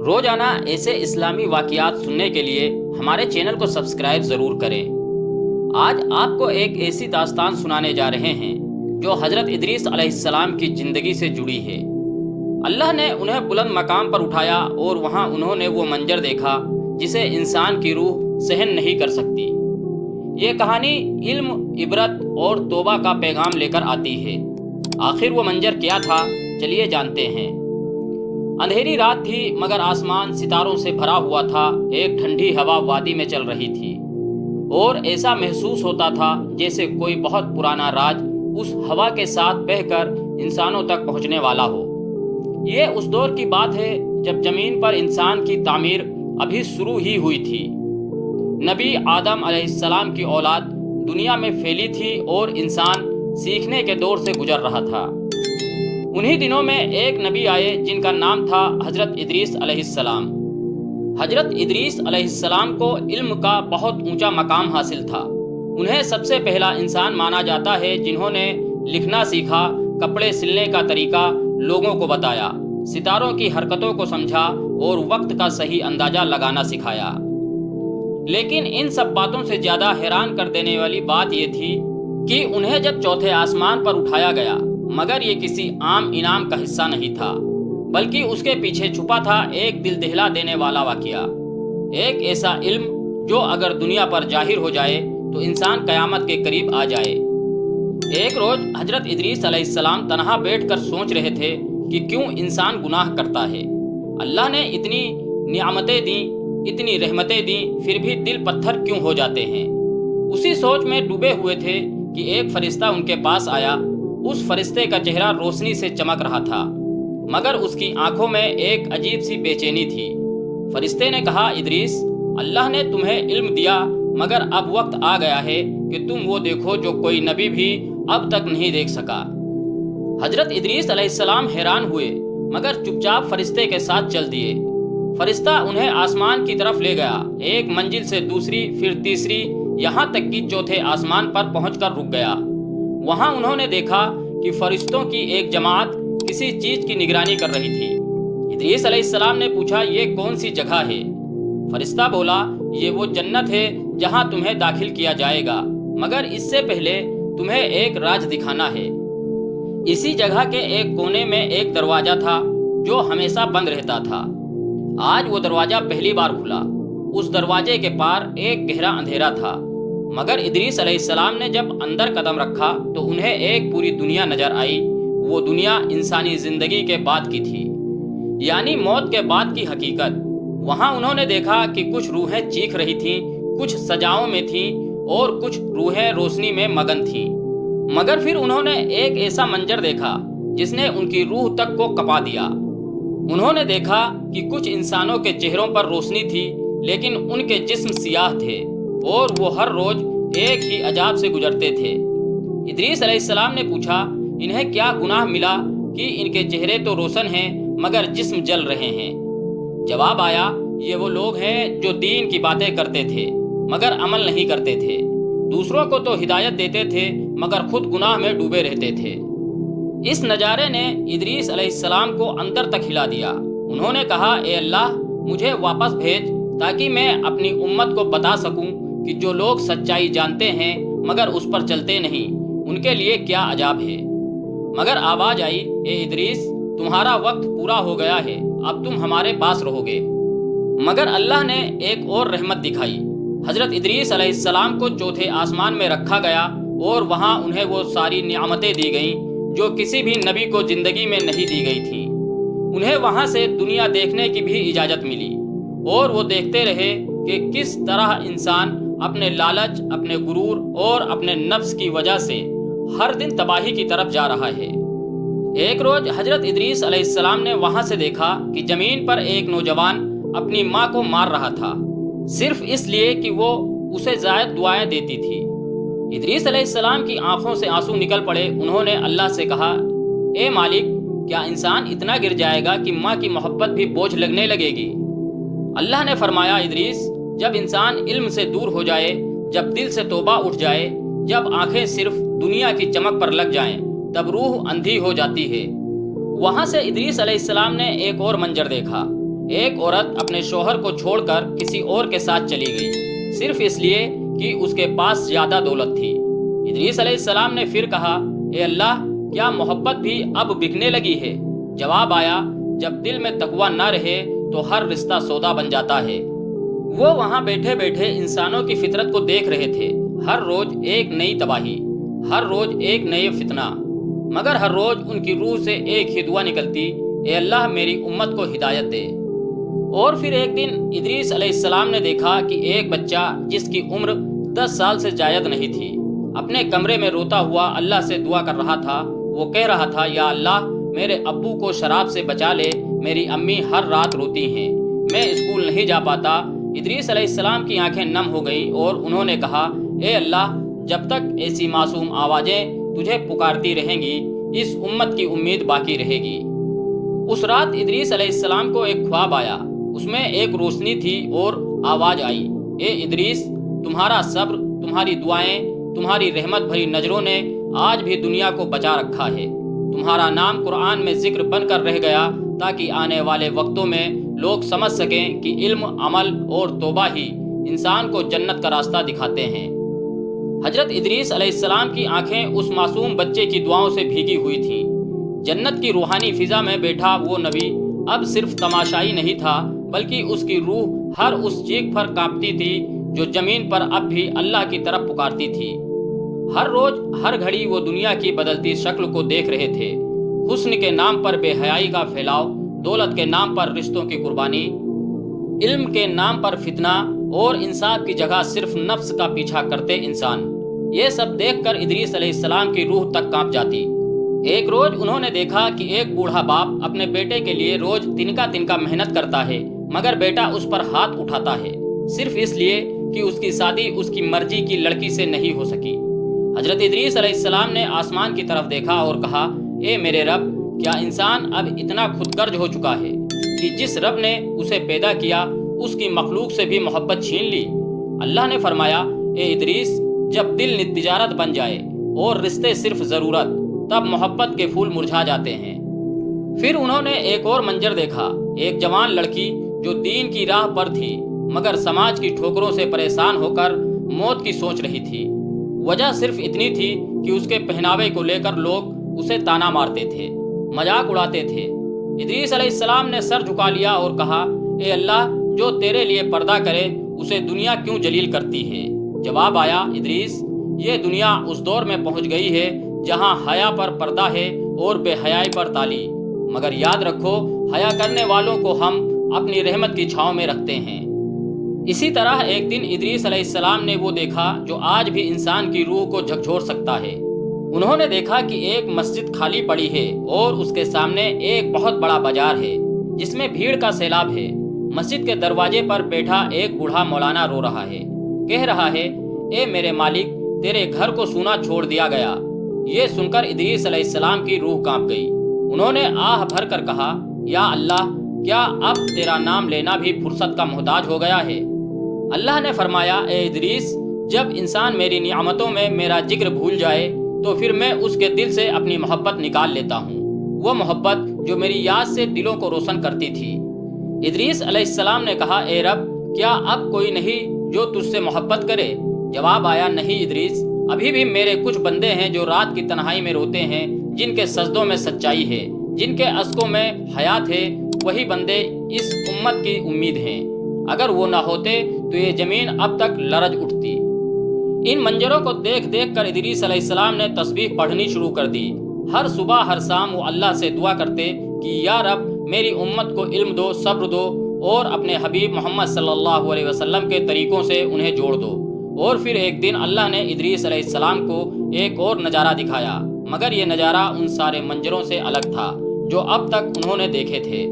روزانہ ایسے اسلامی واقعات سننے کے لیے ہمارے چینل کو سبسکرائب ضرور کریں۔ آج آپ کو ایک ایسی داستان سنانے جا رہے ہیں جو حضرت ادریس علیہ السلام کی زندگی سے جڑی ہے۔ اللہ نے انہیں بلند مقام پر اٹھایا اور وہاں انہوں نے وہ منظر دیکھا جسے انسان کی روح سہن نہیں کر سکتی۔ یہ کہانی علم، عبرت اور توبہ کا پیغام لے کر آتی ہے۔ آخر وہ منظر کیا تھا، چلیے جانتے ہیں۔ اندھیری رات تھی مگر آسمان ستاروں سے بھرا ہوا تھا۔ ایک ٹھنڈی ہوا وادی میں چل رہی تھی اور ایسا محسوس ہوتا تھا جیسے کوئی بہت پرانا راج اس ہوا کے ساتھ بہہ کر انسانوں تک پہنچنے والا ہو۔ یہ اس دور کی بات ہے جب زمین پر انسان کی تعمیر ابھی شروع ہی ہوئی تھی۔ نبی آدم علیہ السلام کی اولاد دنیا میں پھیلی تھی اور انسان سیکھنے کے دور سے گزر رہا تھا۔ انہی دنوں میں ایک نبی آئے جن کا نام تھا حضرت ادریس علیہ السلام۔ حضرت ادریس علیہ السلام کو علم کا بہت اونچا مقام حاصل تھا۔ انہیں سب سے پہلا انسان مانا جاتا ہے جنہوں نے لکھنا سیکھا، کپڑے سلنے کا طریقہ لوگوں کو بتایا، ستاروں کی حرکتوں کو سمجھا اور وقت کا صحیح اندازہ لگانا سکھایا۔ لیکن ان سب باتوں سے زیادہ حیران کر دینے والی بات یہ تھی کہ انہیں جب چوتھے آسمان پر اٹھایا گیا مگر یہ کسی عام انعام کا حصہ نہیں تھا، بلکہ اس کے پیچھے چھپا تھا ایک دل دہلا دینے والا واقعہ، ایک ایسا علم جو اگر دنیا پر ظاہر ہو جائے تو انسان قیامت کے قریب آ جائے۔ ایک روز حضرت ادریس علیہ السلام تنہا بیٹھ کر سوچ رہے تھے کہ کیوں انسان گناہ کرتا ہے۔ اللہ نے اتنی نعمتیں دیں، اتنی رحمتیں دیں، پھر بھی دل پتھر کیوں ہو جاتے ہیں۔ اسی سوچ میں ڈوبے ہوئے تھے کہ ایک فرشتہ ان کے پاس آیا۔ اس فرشتے کا چہرہ روشنی سے چمک رہا تھا مگر اس کی آنکھوں میں ایک عجیب سی بے چینی تھی۔ فرشتے نے کہا، ادریس، اللہ نے تمہیں علم دیا مگر اب وقت آ گیا ہے کہ تم وہ دیکھو جو کوئی نبی بھی اب تک نہیں دیکھ سکا۔ حضرت ادریس علیہ السلام حیران ہوئے مگر چپ چاپ فرشتے کے ساتھ چل دیے۔ فرشتہ انہیں آسمان کی طرف لے گیا، ایک منزل سے دوسری، پھر تیسری، یہاں تک کہ چوتھے آسمان پر پہنچ کر رک گیا۔ وہاں انہوں نے دیکھا کہ فرشتوں کی ایک جماعت کسی چیز کی نگرانی کر رہی تھی۔ ادریس علیہ السلام نے پوچھا، یہ کون سی جگہ ہے؟ فرشتہ بولا، یہ وہ جنت ہے جہاں تمہیں داخل کیا جائے گا، مگر اس سے پہلے تمہیں ایک راز دکھانا ہے۔ اسی جگہ کے ایک کونے میں ایک دروازہ تھا جو ہمیشہ بند رہتا تھا۔ آج وہ دروازہ پہلی بار کھلا۔ اس دروازے کے پار ایک گہرا اندھیرا تھا مگر ادریس علیہ السلام نے جب اندر قدم رکھا تو انہیں ایک پوری دنیا نظر آئی۔ وہ دنیا انسانی زندگی کے بعد کی تھی، یعنی موت کے بعد کی حقیقت۔ وہاں انہوں نے دیکھا کہ کچھ روحیں چیخ رہی تھیں، کچھ سجاؤں میں تھیں اور کچھ روحیں روشنی میں مگن تھیں۔ مگر پھر انہوں نے ایک ایسا منظر دیکھا جس نے ان کی روح تک کو کپا دیا۔ انہوں نے دیکھا کہ کچھ انسانوں کے چہروں پر روشنی تھی لیکن ان کے جسم سیاہ تھے اور وہ ہر روز ایک ہی عذاب سے گزرتے تھے۔ ادریس علیہ السلام نے پوچھا، انہیں کیا گناہ ملا کہ ان کے چہرے تو روشن ہیں مگر جسم جل رہے ہیں؟ جواب آیا، یہ وہ لوگ ہیں جو دین کی باتیں کرتے تھے مگر عمل نہیں کرتے تھے، دوسروں کو تو ہدایت دیتے تھے مگر خود گناہ میں ڈوبے رہتے تھے۔ اس نظارے نے ادریس علیہ السلام کو اندر تک ہلا دیا۔ انہوں نے کہا، اے اللہ، مجھے واپس بھیج تاکہ میں اپنی امت کو بتا سکوں کہ جو لوگ سچائی جانتے ہیں مگر اس پر چلتے نہیں، ان کے لیے کیا عذاب ہے۔ مگر آواز آئی، اے ادریس، تمہارا وقت پورا ہو گیا ہے، اب تم ہمارے پاس رہو گے۔ مگر اللہ نے ایک اور رحمت دکھائی۔ حضرت ادریس علیہ السلام کو چوتھے آسمان میں رکھا گیا اور وہاں انہیں وہ ساری نعمتیں دی گئیں جو کسی بھی نبی کو زندگی میں نہیں دی گئی تھیں۔ انہیں وہاں سے دنیا دیکھنے کی بھی اجازت ملی اور وہ دیکھتے رہے کہ کس طرح انسان اپنے لالچ، اپنے غرور اور اپنے نفس کی وجہ سے ہر دن تباہی کی طرف جا رہا ہے۔ ایک روز حضرت ادریس علیہ السلام نے وہاں سے دیکھا کہ زمین پر ایک نوجوان اپنی ماں کو مار رہا تھا، صرف اس لیے کہ وہ اسے زائد دعائیں دیتی تھی۔ ادریس علیہ السلام کی آنکھوں سے آنسو نکل پڑے۔ انہوں نے اللہ سے کہا، اے مالک، کیا انسان اتنا گر جائے گا کہ ماں کی محبت بھی بوجھ لگنے لگے گی؟ اللہ نے فرمایا، ادریس، جب انسان علم سے دور ہو جائے، جب دل سے توبہ اٹھ جائے، جب آنکھیں صرف دنیا کی چمک پر لگ جائیں، تب روح اندھی ہو جاتی ہے۔ وہاں سے ادریس علیہ السلام نے ایک اور منظر دیکھا۔ ایک عورت اپنے شوہر کو چھوڑ کر کسی اور کے ساتھ چلی گئی، صرف اس لیے کہ اس کے پاس زیادہ دولت تھی۔ ادریس علیہ السلام نے پھر کہا، اے اللہ، کیا محبت بھی اب بکنے لگی ہے؟ جواب آیا، جب دل میں تقوی نہ رہے تو ہر رشتہ سودا بن جاتا ہے۔ وہ وہاں بیٹھے بیٹھے انسانوں کی فطرت کو دیکھ رہے تھے، ہر روز ایک نئی تباہی، ہر روز ایک نئی فتنہ، مگر ہر روز ان کی روح سے ایک ہی دعا نکلتی، اے اللہ میری امت کو ہدایت دے۔ اور پھر ایک دن ادریس علیہ السلام نے دیکھا کہ ایک بچہ جس کی عمر 10 سال سے زائد نہیں تھی، اپنے کمرے میں روتا ہوا اللہ سے دعا کر رہا تھا۔ وہ کہہ رہا تھا، یا اللہ میرے ابو کو شراب سے بچا لے، میری امی ہر رات روتی ہیں، میں اسکول نہیں جا پاتا۔ ادریس علیہ السلام کی آنکھیں نم ہو گئیں اور انہوں نے کہا، اے اللہ، جب تک ایسی معصوم آوازیں تجھے پکارتی رہیں گی، اس امت کی امید باقی رہے گی۔ اس رات ادریس علیہ السلام کو ایک خواب آیا، اس میں ایک روشنی تھی اور آواز آئی، اے ادریس، تمہارا صبر، تمہاری دعائیں، تمہاری رحمت بھری نظروں نے آج بھی دنیا کو بچا رکھا ہے۔ تمہارا نام قرآن میں ذکر بن کر رہ گیا تاکہ آنے والے وقتوں میں لوگ سمجھ سکیں کہ علم، عمل اور توبہ ہی انسان کو جنت کا راستہ دکھاتے ہیں۔ حضرت ادریس علیہ السلام کی آنکھیں اس معصوم بچے کی دعاؤں سے بھیگی ہوئی تھیں۔ جنت کی روحانی فضا میں بیٹھا وہ نبی اب صرف تماشائی نہیں تھا، بلکہ اس کی روح ہر اس چیخ پر کانپتی تھی جو زمین پر اب بھی اللہ کی طرف پکارتی تھی۔ ہر روز، ہر گھڑی وہ دنیا کی بدلتی شکل کو دیکھ رہے تھے، حسن کے نام پر بے حیائی کا پھیلاؤ، دولت کے نام پر رشتوں کی قربانی، علم کے نام پر فتنہ، اور انصاف کی جگہ صرف نفس کا پیچھا کرتے انسان۔ یہ سب دیکھ کر ادریس علیہ السلام کی روح تک کانپ جاتی۔ ایک روز انہوں نے دیکھا کہ ایک بوڑھا باپ اپنے بیٹے کے لیے روز تنکا تنکا محنت کرتا ہے، مگر بیٹا اس پر ہاتھ اٹھاتا ہے، صرف اس لیے کہ اس کی شادی اس کی مرضی کی لڑکی سے نہیں ہو سکی۔ حضرت ادریس علیہ السلام نے آسمان کی طرف دیکھا اور کہا، اے میرے رب، کیا انسان اب اتنا خود غرض ہو چکا ہے کہ جس رب نے اسے پیدا کیا اس کی مخلوق سے بھی محبت چھین لی؟ اللہ نے فرمایا، اے ادریس، جب دل تجارت بن جائے اور رشتے صرف ضرورت، تب محبت کے پھول مرجھا جاتے ہیں۔ پھر انہوں نے ایک اور منظر دیکھا، ایک جوان لڑکی جو دین کی راہ پر تھی مگر سماج کی ٹھوکروں سے پریشان ہو کر موت کی سوچ رہی تھی۔ وجہ صرف اتنی تھی کہ اس کے پہناوے کو لے کر لوگ اسے تانا مارتے تھے، مذاق اڑاتے تھے۔ ادریس علیہ السلام نے سر جھکا لیا اور کہا، اے اللہ، جو تیرے لیے پردہ کرے اسے دنیا کیوں جلیل کرتی ہے؟ جواب آیا، ادریس، یہ دنیا اس دور میں پہنچ گئی ہے جہاں حیا پر پردہ ہے اور بے حیائی پر تالی، مگر یاد رکھو، حیا کرنے والوں کو ہم اپنی رحمت کی چھاؤں میں رکھتے ہیں۔ اسی طرح ایک دن ادریس علیہ السلام نے وہ دیکھا جو آج بھی انسان کی روح کو جھکجھور سکتا ہے۔ انہوں نے دیکھا کہ ایک مسجد خالی پڑی ہے اور اس کے سامنے ایک بہت بڑا بازار ہے جس میں بھیڑ کا سیلاب ہے۔ مسجد کے دروازے پر بیٹھا ایک بوڑھا مولانا رو رہا ہے، کہہ رہا ہے، اے میرے مالک، تیرے گھر کو سونا چھوڑ دیا گیا۔ یہ سن کر ادریس علیہ السلام کی روح کانپ گئی۔ انہوں نے آہ بھر کر کہا، یا اللہ، کیا اب تیرا نام لینا بھی فرصت کا محتاج ہو گیا ہے؟ اللہ نے فرمایا، اے ادریس، جب انسان میری نعمتوں میں میرا ذکر بھول جائے تو پھر میں اس کے دل سے اپنی محبت نکال لیتا ہوں، وہ محبت جو میری یاد سے دلوں کو روشن کرتی تھی۔ ادریس علیہ السلام نے کہا، اے رب، کیا اب کوئی نہیں جو تجھ سے محبت کرے؟ جواب آیا، نہیں ادریس، ابھی بھی میرے کچھ بندے ہیں جو رات کی تنہائی میں روتے ہیں، جن کے سجدوں میں سچائی ہے، جن کے عشقوں میں حیات ہے، وہی بندے اس امت کی امید ہیں۔ اگر وہ نہ ہوتے تو یہ زمین اب تک لرز اٹھتی۔ ان منظروں کو دیکھ دیکھ کر ادریس علیہ السلام نے تسبیح پڑھنی شروع کر دی۔ ہر صبح ہر شام وہ اللہ سے دعا کرتے کہ یا رب، میری امت کو علم دو، صبر دو، اور اپنے حبیب محمد صلی اللہ علیہ وسلم کے طریقوں سے انہیں جوڑ دو۔ اور پھر ایک دن اللہ نے ادریس علیہ السلام کو ایک اور نظارہ دکھایا، مگر یہ نظارہ ان سارے منظروں سے الگ تھا جو اب تک انہوں نے دیکھے تھے۔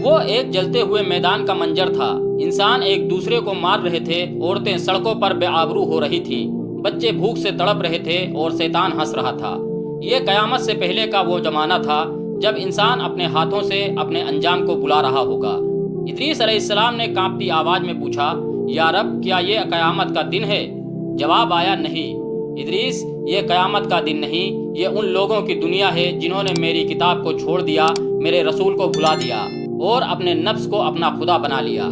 وہ ایک جلتے ہوئے میدان کا منظر تھا، انسان ایک دوسرے کو مار رہے تھے، عورتیں سڑکوں پر بے آبرو ہو رہی تھیں، بچے بھوک سے تڑپ رہے تھے اور شیطان ہنس رہا تھا۔ یہ قیامت سے پہلے کا وہ زمانہ تھا جب انسان اپنے ہاتھوں سے اپنے انجام کو بلا رہا ہوگا۔ ادریس علیہ السلام نے کانپتی آواز میں پوچھا، یا رب، کیا یہ قیامت کا دن ہے؟ جواب آیا، نہیں ادریس، یہ قیامت کا دن نہیں، یہ ان لوگوں کی دنیا ہے جنہوں نے میری کتاب کو چھوڑ دیا، میرے رسول کو بھلا دیا اور اپنے نفس کو اپنا خدا بنا لیا۔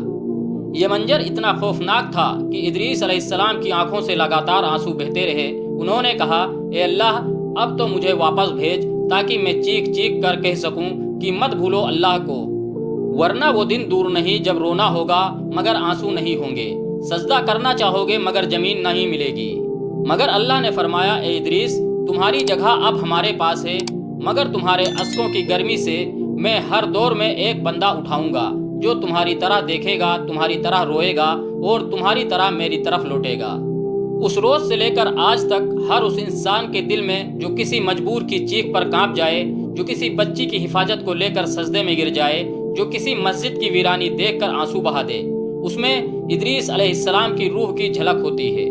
یہ منظر اتنا خوفناک تھا کہ ادریس علیہ السلام کی آنکھوں سے لگاتار آنسو بہتے رہے۔ انہوں نے کہا، اے اللہ، اب تو مجھے واپس بھیج تاکہ میں چیخ چیخ کر کہہ سکوں کہ مت بھولو اللہ کو، ورنہ وہ دن دور نہیں جب رونا ہوگا مگر آنسو نہیں ہوں گے، سجدہ کرنا چاہو گے مگر زمین نہیں ملے گی۔ مگر اللہ نے فرمایا، اے ادریس، تمہاری جگہ اب ہمارے پاس ہے، مگر تمہارے عشقوں کی گرمی سے میں ہر دور میں ایک بندہ اٹھاؤں گا جو تمہاری طرح دیکھے گا، تمہاری طرح روئے گا اور تمہاری طرح میری طرف لوٹے گا۔ اس روز سے لے کر آج تک ہر اس انسان کے دل میں جو کسی مجبور کی چیخ پر کانپ جائے، جو کسی بچی کی حفاظت کو لے کر سجدے میں گر جائے، جو کسی مسجد کی ویرانی دیکھ کر آنسو بہا دے، اس میں ادریس علیہ السلام کی روح کی جھلک ہوتی ہے۔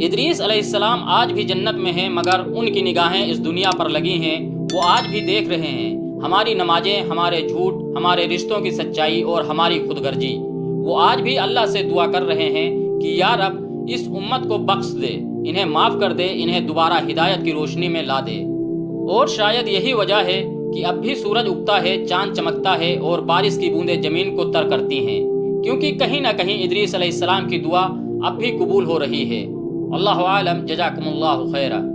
ادریس علیہ السلام آج بھی جنت میں ہیں، مگر ان کی نگاہیں اس دنیا پر لگی ہیں۔ وہ آج بھی دیکھ رہے ہیں ہماری نمازیں، ہمارے جھوٹ، ہمارے رشتوں کی سچائی اور ہماری خود غرضی۔ وہ آج بھی اللہ سے دعا کر رہے ہیں کہ یا رب، اس امت کو بخش دے، انہیں معاف کر دے، انہیں دوبارہ ہدایت کی روشنی میں لا دے۔ اور شاید یہی وجہ ہے کہ اب بھی سورج اگتا ہے، چاند چمکتا ہے اور بارش کی بوندیں زمین کو تر کرتی ہیں، کیونکہ کہیں نہ کہیں ادریس علیہ السلام کی دعا اب بھی قبول ہو رہی ہے۔ اللہ عالم، جزاکم اللہ خیرہ۔